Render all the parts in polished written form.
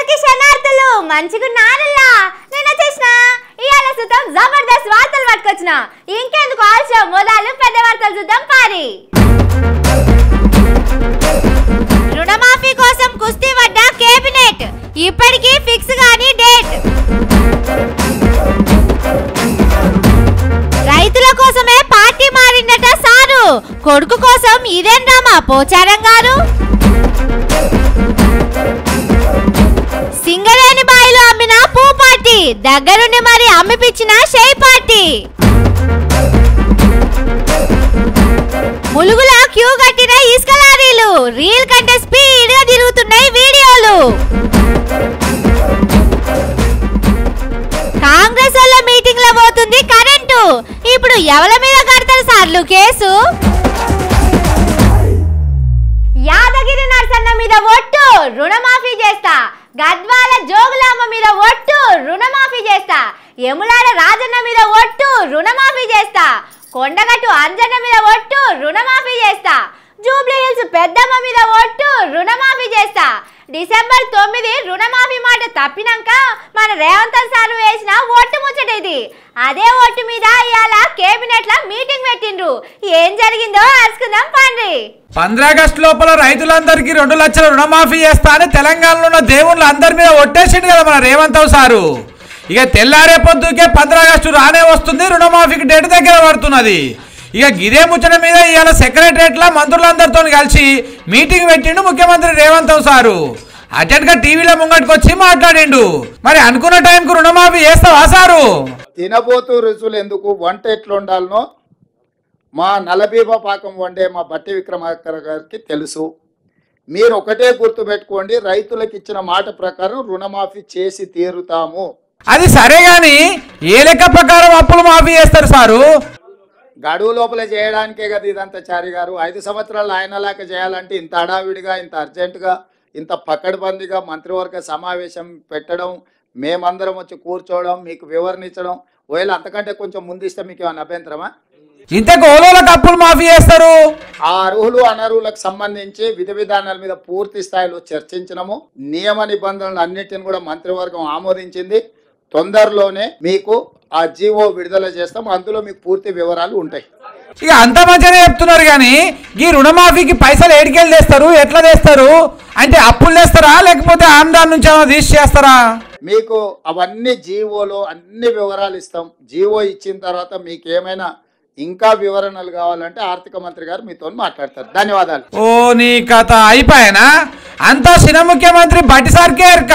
అందరికి శనార్థులు మంచిగున్నారల్లా నేను వచ్చేసిన ఇయాల సుతం జబర్దస్త్ వార్తలు పట్టుకొచ్చిన ఇంకెందుకు ఆలస్యం మొదలు పెద్ద వార్తలు చూద్దాం పారి రుణమాఫీ కోసం కుస్తీ పడ్డ కేబినెట్ ఇప్పటికీ ఫిక్స్ గాని డేట్ రైతుల కోసమే పార్టీ మారిందట సారు కొడుకు కోసం ఇదేంద్రమా పోచారం గారు సింగరేణి బాయిలో అమ్మిన పూ పార్టీ దగ్గరుండి మరి అమ్మిపిచ్చిన షై పార్టీ ములుగుల క్యూ కట్టిన ఇసుక లారీలు రీల్ కంటే స్పీడ్ గా తిరుగుతున్నాయి వీడియోలు కాంగ్రెస్ వాళ్ళ మీటింగ్ లో పోతుంది కరెంటు ఇప్పుడు ఎవల మీద కడతారు సార్లు కేసు యాదగిరి నరసన్న మీద ఒట్టు రుణమాఫీ చేస్తా గద్వాల జోగులాంబ మీద ఒట్టు రుణమాఫీ చేస్తా యములాడ రాజన్న మీద ఒట్టు రుణమాఫీ చేస్తా కొండగట్టు అంజన్న మీద ఒట్టు రుణమాఫీ చేస్తా జూబ్లీ హిల్స్ పెద్దమ్మ మీద ఒట్టు రుణమాఫీ చేస్తా డిసెంబర్ 9 రుణమాఫీ మాట తప్పినాక మన రేవంత్ సార్ వేసిన ఒట్టు ముచ్చటేది అదే ఒట్టు మీద ఇవాళ కేబినెట్ లో మీటింగ్ పెట్టిండ్రు ఏం జరిగిందో తెలుసుకుందాం పండి 15 ఆగస్టు లోపల రైతులందరికీ 2 లక్షల రుణమాఫీ చేస్తా అని తెలంగాణలో ఉన్న దేవుళ్ళు అందరి మీద ఒట్టేసిండు కదా మన రేవంత్ సారు ఇక తెల్లారే పొద్దుకే 15 ఆగస్టు రానే వస్తుంది రుణమాఫీకి డేట్ దగ్గర పడుతున్నది ఇక గిదే ముచ్చట మీద ఇవాళ సెక్రటరియట్ లో మంత్రులందరితో కలిసి మీటింగ్ పెట్టిండు ముఖ్యమంత్రి రేవంత్ సారు అర్జెంట్ గా టీవీలో ముంగటికి వచ్చి మాట్లాడిండు మరి అనుకున్న టైంకు రుణమాఫీ చేస్తావా సారు తినబోతూ రుచులు ఎందుకు వంట ఎట్లా ఉండాలనో మా నలబీబ పాకం వండే మా బట్టి విక్రమార్క గారికి తెలుసు మీరు ఒకటే గుర్తుపెట్టుకోండి రైతులకు ఇచ్చిన మాట ప్రకారం రుణమాఫీ చేసి తీరుతాము అది సరే గాని ఏ లెక్క ప్రకారం అప్పులు మాఫీ చేస్తారు సారు గడువు లోపల చేయడానికే కదా ఇదంతా చారి గారు 5 సంవత్సరాలు ఆయనలాగా చేయాలంటే ఇంత హడావిడిగా ఇంత అర్జెంటుగా ఇంత పకడ్బందీగా మంత్రివర్గ సమావేశం పెట్టడం మేమందరం వచ్చి కూర్చోవడం మీకు వివరణ ఒకవేళ అంతకంటే కొంచెం ముందిస్తే మీకు ఏమైనా అభ్యంతరమా ఇంత గోలోలకు అప్పులు మాఫీ చేస్తారు ఆ అర్హులు అనర్హులకు సంబంధించి విధి విధానాల మీద పూర్తి స్థాయిలో చర్చించినము నియమ నిబంధనలు అన్నిటిని కూడా మంత్రివర్గం ఆమోదించింది తొందరలోనే మీకు ఆ జీవో విడుదల చేస్తాం అందులో మీకు పూర్తి వివరాలు ఉంటాయి ఇక అంత మంచిగానే చెప్తున్నారు కానీ ఈ రుణమాఫీకి పైసలు ఏడికెళ్ళి తెస్తారు ఎట్లా తెస్తారు అంటే అప్పులు తెస్తారా లేకపోతే ఆమ్దాన్ నుంచి ఏమైనా తీసి చేస్తారా మీకు అవన్నీ జీవోలో అన్ని వివరాలు ఇస్తాం జీవో ఇచ్చిన తర్వాత మీకు ఏమైనా ఇంకా వివరణలు కావాలంటే ఆర్థిక మంత్రి గారు మీతో మాట్లాడతారు ధన్యవాదాలు ఓ నీ కథ అయిపోయానా అంతా చిన్న ముఖ్యమంత్రి బట్టి సార్కే ఎరక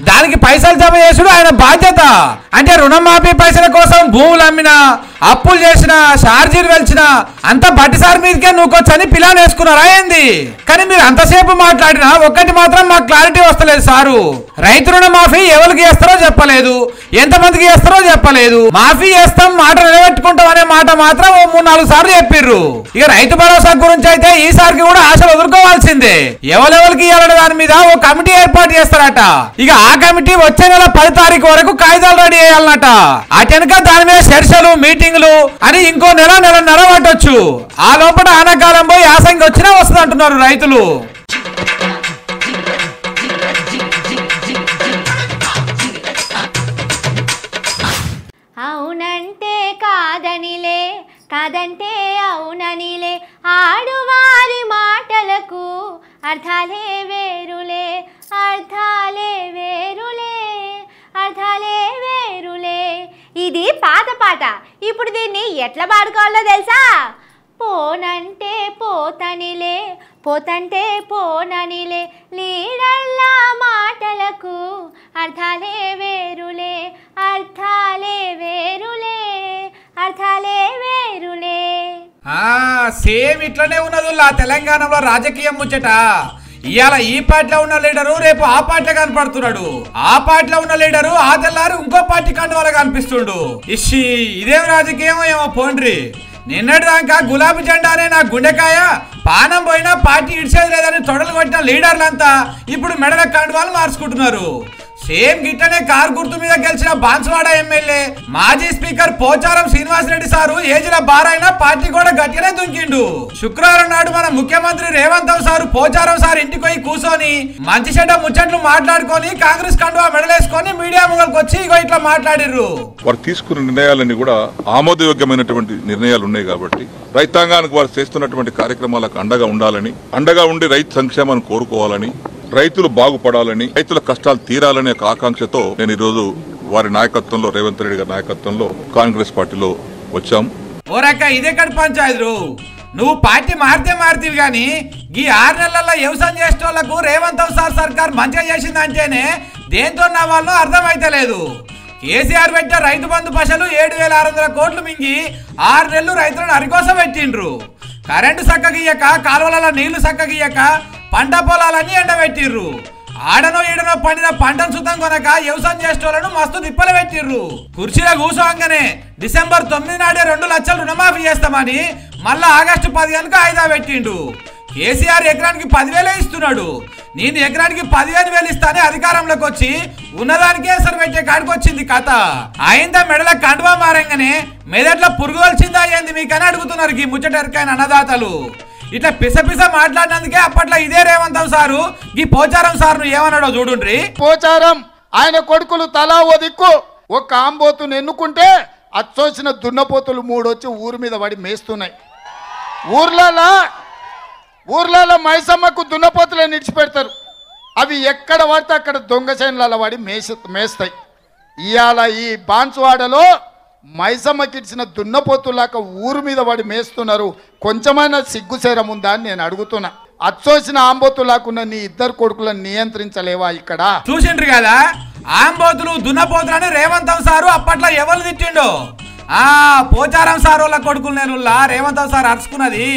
దానికి పైసలు జమ చేసుడు ఆయన బాధ్యత అంటే రుణమాఫీ పైసల కోసం భూములు అమ్మినా అప్పులు చేసినా ఛార్జీలు వెలిచినా అంతా బట్టి సార్ మీదకే నువ్వుకొచ్చని పిలాన్ వేసుకున్నారా ఏంది కానీ మీరు అంతసేపు మాట్లాడినా ఒక్కటి మాత్రం మాకు క్లారిటీ వస్తలేదు సారు రైతు రుణమాఫీ ఎవరికి చేస్తారో చెప్పలేదు ఎంతమందికి చేస్తారో చెప్పలేదు మాఫీ చేస్తాం మాట నిలబెట్టుకుంటాం అనే మాట మాత్రం 3-4 సార్లు చెప్పిర్రు ఇక రైతు భరోసా గురించి అయితే ఈసారికి కూడా ఆశలు ఎదుర్కోవాల్సిందే ఎవరెవరికి ఇవ్వాలనే దాని మీద ఓ కమిటీ ఏర్పాటు చేస్తారట ఇక ఆ కమిటీ వచ్చే నెల 10 తారీఖు వరకు కాగితాలు రెడీ చేయాలన్నట అటెనక దాని మీద చర్చలు మీటింగ్లు అని ఇంకో నెలన్నర పట్టొచ్చు ఆ లోపల ఆనకాలం పోయి యాసంగి వచ్చినా వస్తుంది అంటున్నారు రైతులు అవునంటే కాదనిలే కాదంటే అవుననిలే ఆడువారి మాటలకు అర్థాలే వేరులే అర్థాలే వేరులే అర్థాలే వేరులే ఇది పాత పాట ఇప్పుడు దీన్ని ఎట్లా పాడుకోవాలో తెలుసా పోనంటే పోతనిలే పోతంటే పోననిలే లీడర్ల మాటలకు అర్థాలే వేరులే అర్థాలే వేరులే అర్థాలే వేరులే సేమ్ ఇట్లనే ఉన్నది తెలంగాణలో రాజకీయం ముచ్చట ఇవాళ ఈ పార్టీలో ఉన్న లీడరు రేపు ఆ పార్టీలో కనపడుతున్నాడు ఆ పార్టీలో ఉన్న లీడరు ఆ తెల్లారు ఇంకో పార్టీ కండువాల కనిపిస్తుండు ఇదేం రాజకీయం ఏమో పోండ్రి నిన్నటి దాకా గులాబీ జెండానే నా గుండెకాయ పానం పోయినా పార్టీ ఇడిచేది లేదని తొడలు కొట్టిన లీడర్లంతా ఇప్పుడు మెడల కండువాలు మార్చుకుంటున్నారు సేమ్ గిట్టనే కారు గుర్తు మీద గెలిచిన బాన్సువాడ ఎమ్మెల్యే మాజీ స్పీకర్ పోచారం శ్రీనివాసరెడ్డి సారు ఏజ్ల బారైనా పార్టీ కూడా గట్టిగానే దుంకిండు. శుక్రవారం నాడు మన ముఖ్యమంత్రి రేవంత్ సారు పోచారం సార్ ఇంటికి పోయి కూర్చొని మంచి చెడ్డ ముచ్చట్లు మాట్లాడుకొని కాంగ్రెస్ కండువా మెడలేసుకొని మీడియా ముంగల్కి వచ్చి ఇగో ఇట్లా మాట్లాడిర్రు. వారు తీసుకున్న నిర్ణయాలన్నీ కూడా ఆమోదయోగ్యమైనటువంటి నిర్ణయాలు ఉన్నాయి కాబట్టి రైతాంగానికి వారు చేస్తున్నటువంటి కార్యక్రమాలకు అండగా ఉండాలని, అండగా ఉండి రైతు సంక్షేమాన్ని కోరుకోవాలని, రైతులు బాగుపడాలని, రైతుల కష్టాలు తీరాలనే ఆకాంక్షతో నేను ఈరోజు వారి నాయకత్వంలో, రేవంత్ రెడ్డి గారి నాయకత్వంలో కాంగ్రెస్ పార్టీలో వచ్చాం. ఓరక్క ఇదెక్కడ పంచాయతీరు, నువ్వు పార్టీ మారితేవి గాని ఈ 6 నెలల్లో వ్యవసాయం చేసే వాళ్ళకు రేవంత్ సార్ సర్కార్ మంచిగా చేసిందంటేనే దేంతో నా వాళ్ళు అర్థమైతలేదు. కేసీఆర్ పెట్టే రైతు బంధు పైసలు 7,600 కోట్లు మింగి 6 నెలలు రైతులను అరికోసం పెట్టిండ్రు. కరెంటు సక్కగియ్యక, కాలువల నీళ్లు సక్కగియ్యక పంట పొలాలన్నీ ఎండబెట్టిర్రు. ఆడనో ఈడనో పండిన పంటను సుతం కొనక వ్యవసాయం చేసేటోళ్లను మస్తు దిప్పలు పెట్టిర్రు. కుర్చీలో కూర్చోగానే డిసెంబర్ 9 నాడే 2 లక్షలు రుణమాఫీ చేస్తామని మళ్ళా ఆగస్టు 15కు ఆయిదా పెట్టిండు. కేసీఆర్ ఎకరానికి 10,000 ఇస్తున్నాడు. నేను ఎకరానికి 15,000 ఇస్తానే అధికారంలోకి వచ్చి ఉన్నదానికే అసలు పెట్టే కాడికి వచ్చింది కథ. అయిందా మెడల కండువా మారంగానే మెదట్ల పురుగు వచ్చిందా అయ్యింది మీకని అడుగుతున్నారు ఈ ముచ్చటెరకైన అన్నదాతలు. ఇట్లా పిస మాట్లాడినందుకే అప్పట్లో ఇదే రేవంత్ సారు ఈ పోచారం సార్ను ఏమన్నాడో చూడుండ్రి. పోచారం ఆయన కొడుకులు తలా ఓ దిక్కు ఒక ఆంబోతును ఎన్నుకుంటే అచ్చొచ్చిన దున్నపోతులు 3 వచ్చి ఊరి మీద పడి మేస్తున్నాయి. ఊర్లలో మైసమ్మకు దున్నపోతులే నిడిచిపెడతారు. అవి ఎక్కడ పడితే అక్కడ దొంగ చేనులలో పడి మేస్తాయి. ఇవాళ ఈ బాన్సువాడలో మైసమ్మకి ఇచ్చిన దున్నపోతులాక ఊరు మీద పడి మేస్తున్నారు. కొంచెమైనా సిగ్గుసేరం ఉందా అని నేను అడుగుతున్నా. అచ్చోసిన ఆంబోతులాకున్న నీ 2 కొడుకులను నియంత్రించలేవా ఇక్కడ? చూసిండ్రు కదా ఆంబోతులు దున్నపోతులని రేవంత్ సారు అప్పట్లో ఎవరు తిట్టిండో. పోచారం సార్ వాళ్ళ కొడుకులు నేను రేవంత్ సార్ అరుచుకున్నది.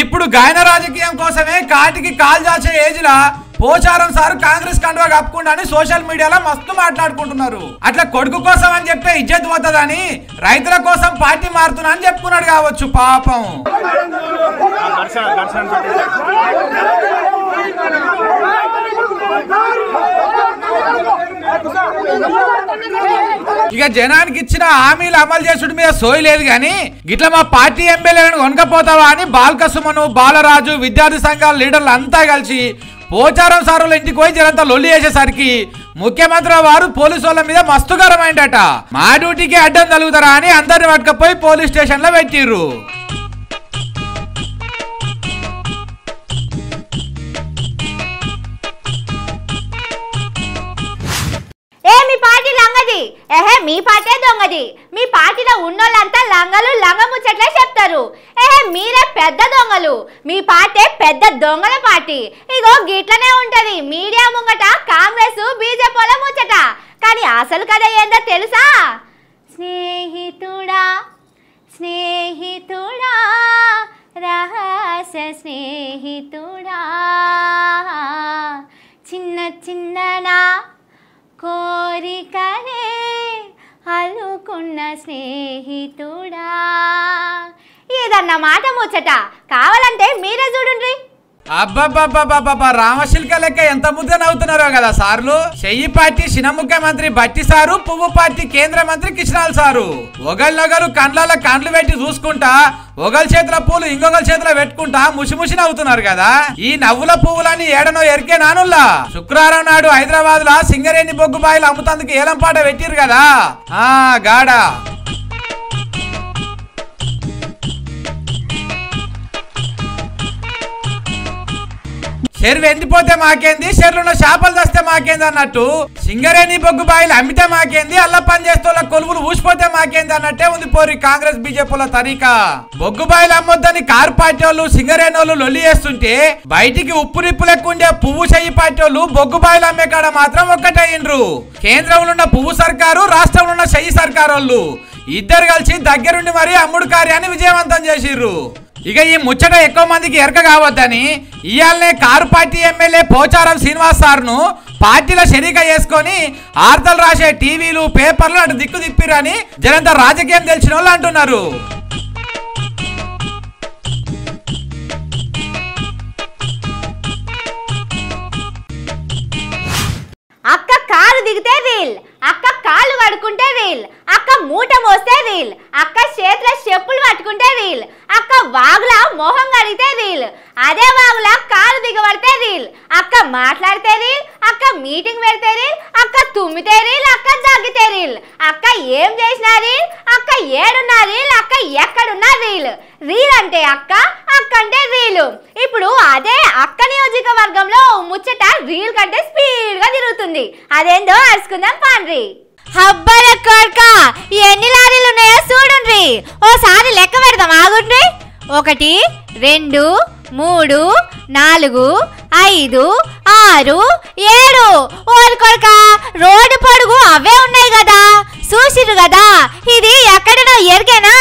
ఇప్పుడు గాయన రాజకీయం కోసమే కాటికి కాల్ చాచే ఏజ్లా పోచారం సార్ కాంగ్రెస్ కండువా కప్పుకుంటా సోషల్ మీడియాలో మస్తు మాట్లాడుకుంటున్నారు. అట్లా కొడుకు కోసం అని చెప్పే ఇజ్జత్ పోతుందని రైతుల కోసం పార్టీ మారుతున్నా అని చెప్పుకున్నాడు కావచ్చు పాపం. ఇక జనానికి ఇచ్చిన హామీలు అమలు చేసుడు మీద సోయి లేదు గాని గిట్లా మా పార్టీ ఎమ్మెల్యేలను కొనకపోతావా అని బాల్కసుమను, బాలరాజు, విద్యార్థి సంఘాల లీడర్లు అంతా కలిసి పోచారం సారుల ఇంటికి పోయి జనంతా లొల్లి చేసేసరికి ముఖ్యమంత్రి వారు పోలీసు వాళ్ళ మీద మస్తు గరమైందట. మా డ్యూటీకి అడ్డం తగులుతారా అని అందరిని పట్టుకపోయి పోలీస్ స్టేషన్ లో పెట్టిర్రు. మీ పార్టీ లంగది, మీ పార్టీ దొంగది. మీ పార్టీలో ఉన్నోళ్ళంతా లంగలు లంగ ముచ్చట్లే చెప్తారు. మీరే పెద్ద దొంగలు. మీ పార్టీ పెద్ద దొంగల పార్టీ. ఇగో గిట్లనే ఉంటది మీడియా ముంగట కాంగ్రెస్ బీజేపీల ముచ్చట. కానీ అసలు కథ ఏందో తెలుసా? స్నేహితుడా స్నేహితుడా రహస్య స్నేహితుడా, చిన్న చిన్ననా కోరికనే అల్లుకున్న స్నేహితుడా. ఇదన్న మాట ముచ్చట. కావాలంటే మీరే చూడండి. అబ్బబ్బబ్బబ్బబ్బ రామశిల్క లెక్క ఎంత ముద్ద నవ్వుతున్నారో కదా సార్లు. చెయ్యి పార్టీ చిన్న ముఖ్యమంత్రి బట్టి సారు, పువ్వు పార్టీ కేంద్ర మంత్రి కిషనాల్ సారు ఒకళ్ళొగరు కండ్ల కండ్లు పెట్టి చూసుకుంటా ఒకళ్ళ చేతుల పూలు ఇంకొకరి చేతిలో పెట్టుకుంటా ముసి నవ్వుతున్నారు కదా. ఈ నవ్వుల పువ్వులని ఏడనో ఎరికే నానుల్లా. శుక్రవారం నాడు హైదరాబాద్ లా సింగరేణి బొగ్గుబాయిలు అమ్ముతందుకు ఏలంపాట పెట్టిరు కదా గాడా. చెరువు ఎండిపోతే మాకేంది, చెరువులో చేపలు తెస్తే మాకేంది అన్నట్టు సింగరేణి బొగ్గుబాయిలు అమ్మితే మాకేంది, అల్ల పని చేస్తే కొలువులు ఊసిపోతే మాకేంది అన్నట్టే ఉంది పోరి కాంగ్రెస్ బీజేపీల తరీకా. బొగ్గుబాయిలు అమ్మొద్దని కారు పార్టీ వాళ్ళు సింగరేణి వాళ్ళు లొల్లి చేస్తుంటే బయటికి ఉప్పు నిప్పు లెక్కుండే పువ్వు చెయ్యి పార్టీ వాళ్ళు బొగ్గుబాయిలు అమ్మే కాడ మాత్రం ఒక్కటయ్యిండ్రు. కేంద్రంలో ఉన్న పువ్వు సర్కారు, రాష్ట్రంలో ఉన్న చెయ్యి సర్కారు వాళ్ళు ఇద్దరు కలిసి దగ్గరుండి మరీ అమ్ముడు కార్యాన్ని విజయవంతం చేసిర్రు. ఇక ఈ ముచ్చట ఎక్కువ మందికి ఎరక కావద్దని ఇయాలనే car party MLA Pocharam Srinivas సార్ను పార్టీలో షరీక చేసుకొని ఆర్తలు రాసే టీవీలు పేపర్లు అటు దిక్కు తిప్పిరని జనంతా రాజకీయం తెలిసిన వాళ్ళు అంటున్నారు. అక్క కారు దిగితే రీల్, అక్క కాళ్ళు కడుకుంటే రీల్, అక్క మూట మోస్తే రీల్, అక్క చేతిలో చెప్పులు పట్టుకుంటే రీల్, అక్క వాగుల మొహం కడిగితే రీల్, అదే వాగుల కాలు దిగబడితే రీల్, అక్క మాట్లాడితే రీల్, అక్క మీటింగ్ పెడితే రీల్, అక్క తుమ్మితే రీల్, అక్క దగ్గితే రీల్, అక్క ఏం చేసినా రీల్, అక్క ఏడున్నా రీల్, అక్క ఎక్కడున్నా రీల్. రీల్ అంటే అక్క, అక్క అంటే రీలు. ఇప్పుడు అదే అక్క నియోజకవర్గంలో ముచ్చట రీల్ కంటే స్పీడ్ గా తిరుగుతుంది. అదేందో అరుచుకుందాం పాండ్రి. హబ్బల కొడక ఎన్ని లారీలు ఉన్నాయో చూడండి, ఓసారి లెక్క పెడదాం ఆగుండ్రి. 1 2 3 4 5 6 7. ఓరి కొడక రోడ్డు పొడుగు అవే ఉన్నాయి కదా, చూసిరు కదా. ఇది ఎక్కడనో ఎరికేనా?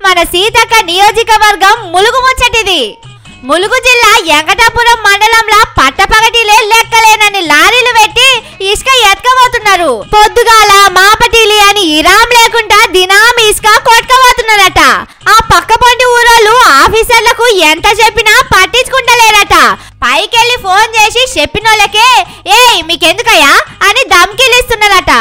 మన సీతక్క నియోజకవర్గం ములుగు ముచ్చటిది. ములుగు జిల్లా వెంకటాపురం మండలంలో పట్టపగటిలే లెక్కలేనని లారీలు పెట్టి ఇసుక ఎత్తుకపోతున్నారు. పొద్దుగాల మాపటీలి అని ఇరాం లేకుండా దినాం ఇసుక కొట్టుకపోతున్నారట. ఆ పక్క పొంటి ఊరోళ్ళు ఆఫీసర్లకు ఎంత చెప్పినా పట్టించుకుంటలేరట. పైకెళ్ళి ఫోన్ చేసి చెప్పినోళ్ళకే ఏయ్ మీకెందుకయ్యా అని ధమ్కిలిస్తున్నారట.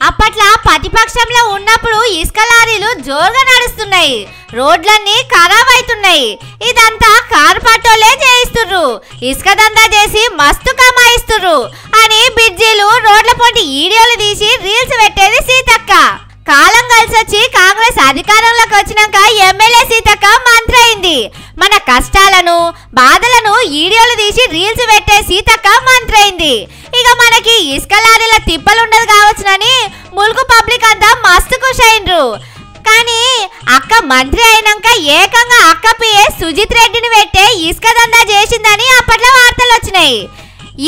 అప్పట్లో ప్రతిపక్షంలో ఉన్నప్పుడు ఇసుక లారీలు జోరుగా నడుస్తున్నాయి, రోడ్లన్నీ ఖరాబ్ అవుతున్నాయి. ఇదంతా కారు పట్టోలే చేయిస్తుర్రు, ఇసుక దందా చేసి మస్తు కమాయిస్తుర్రు అని బిడ్జీలు రోడ్ల పొంటి వీడియోలు తీసి రీల్స్ పెట్టేది సీతక్క. కాలం కలిసొచ్చి కాంగ్రెస్ అధికారంలోకి వచ్చినాక ఎమ్మెల్యే సీతక్క మంత్రి అయింది. మన కష్టాలను బాధలను వీడియోలు తీసి రీల్స్ పెట్టే సీతక్క మంత్రి అయింది. ఇక మనకి ఇసుక లారీల తిప్పలుండదు కావచ్చునని ములుగు పబ్లిక్ అంతా మస్తు ఖుషి అయిండ్రు. కానీ అక్క మంత్రి అయినాక ఏకంగా అక్క పిఏ సుజిత్ రెడ్డిని పెట్టే ఇసుక దందా చేసిందని అప్పట్లో వార్తలు వచ్చినాయి.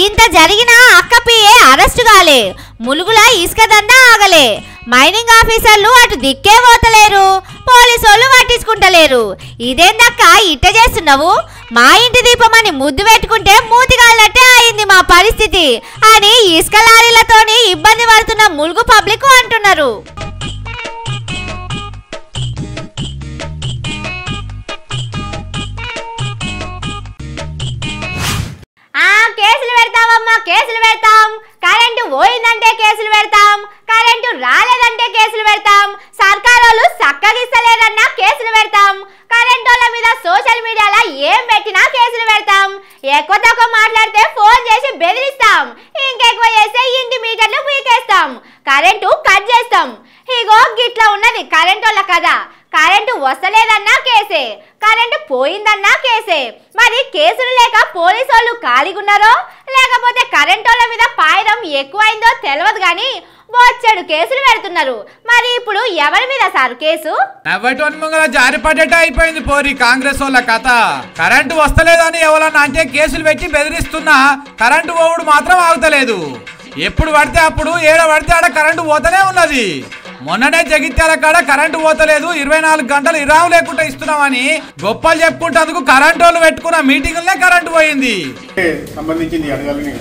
ఇంత జరిగినా అక్క పిఏ అరెస్టు కాలే, ములుగుల ఇసుక దందా ఆగలే. మైనింగ్ ఆఫీసర్లు అటు దిక్కే పోతలేరు, పోలీసు వాళ్ళు పట్టించుకుంటలేరు. ఇదేందక్క ఇట్ట చేస్తున్నావు, మా ఇంటి దీపమని ముద్దు పెట్టుకుంటే మూతిగాలట్టే అయింది మా పరిస్థితి అని ఇసుక లారీలతోని ఇబ్బంది పడుతున్న ములుగు పబ్లిక్ అంటున్నారు. కేసులు పెడతామమ్మా, కేసులు పెడతాం. కరెంటు పోయిందంటే కేసులు పెడతాం, కరెంటు రాలేదంటే కేసులు పెడతాం, సర్కారోళ్ళు చక్కగిస్తలేరన్నా కేసులు పెడతాం, కరెంటోళ్ళ మీద సోషల్ మీడియాలో ఏం పెట్టినా కేసులు పెడతాం, ఎక్కువ తక్కువ మాట్లాడితే ఫోన్ చేసి బెదిరిస్తాం, ఇంకెక్కువ చేస్తే ఇంటి మీటర్లు పీకేస్తాం, కరెంటు కట్ చేస్తాం. ఇగో గిట్లా ఉన్నది కరెంటోళ్ళ కదా. కరెంటు వస్తలేదన్నా కేసే, కరెంటు పోయిందన్నా కేసే. మరి కేసులు లేక పోలీసు వాళ్ళు ఖాళీగున్నారో లేకపోతే కరెంటోళ్ళ మీద పాయడం ఎక్కువైందో తెలియదు కానీ బొచ్చెడు కేసులు పెడుతున్నారు. మరి ఇప్పుడు ఎవరి మీద సార్ కేసు? జారిపడ్డట అయిపోయింది పోరి కాంగ్రెస్ వాళ్ళ కథ. కరెంటు వస్తలేదని ఎవరన్నా అంటే కేసులు పెట్టి బెదిరిస్తున్నా కరెంటు పోవుడు మాత్రం ఆగుతలేదు. ఎప్పుడు పడితే అప్పుడు ఏడ పడితే ఆడ కరెంటు పోతూనే ఉన్నది. మొన్ననే జగిత్యాల కాడ కరెంటు పోతలేదు, 24 గంటలు ఇరాం లేకుండా ఇస్తున్నామని గొప్పలు చెప్పుకుంటేందుకు కరెంటు వాళ్ళు పెట్టుకున్న మీటింగులనే కరెంటు పోయింది. సంబంధించింది అడగాలని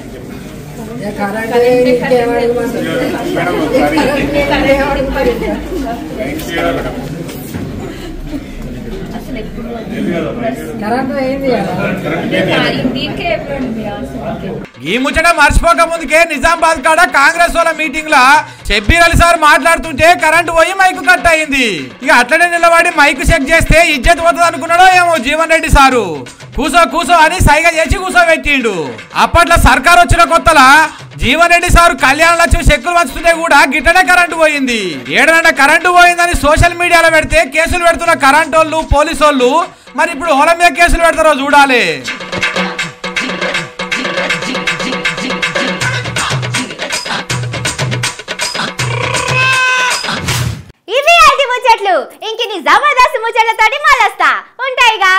ఈ ముచ్చట మర్చిపోక ముందుకే నిజామాబాద్ కాడ కాంగ్రెస్ వాళ్ళ మీటింగ్ లా షబ్బీర్ అలీ సార్ మాట్లాడుతుంటే కరెంటు పోయి మైకు కట్ అయింది. ఇక అట్లనే నిలబడి మైకు చెక్ చేస్తే ఇజ్జత్ పోతుంది అనుకున్నాడో ఏమో జీవన్ రెడ్డి సారు. కూసో కూసో అని సైగ చేసి కూసోబెట్టిండు. అప్పట్లో సర్కార్ వచ్చిన కొత్తలా జీవన్ రెడ్డి సారు కళ్యాణ లక్ష్మి చెక్కులు వంచుతుంటే కూడా గిట్టనే కరెంటు పోయింది. ఏడనంట కరెంటు పోయిందని సోషల్ మీడియాలో పెడితే కేసులు పెడుతున్న కరెంటు వాళ్ళు పోలీసు వాళ్ళు మరి ఇప్పుడు ఓల మీద కేసులు పెడతారో చూడాలి. ఇవి ముచ్చట్లు ఇంక నీ జబర్దస్త్ ముచ్చట్లతోటి మళ్ళొస్తా ఉంటాయిగా.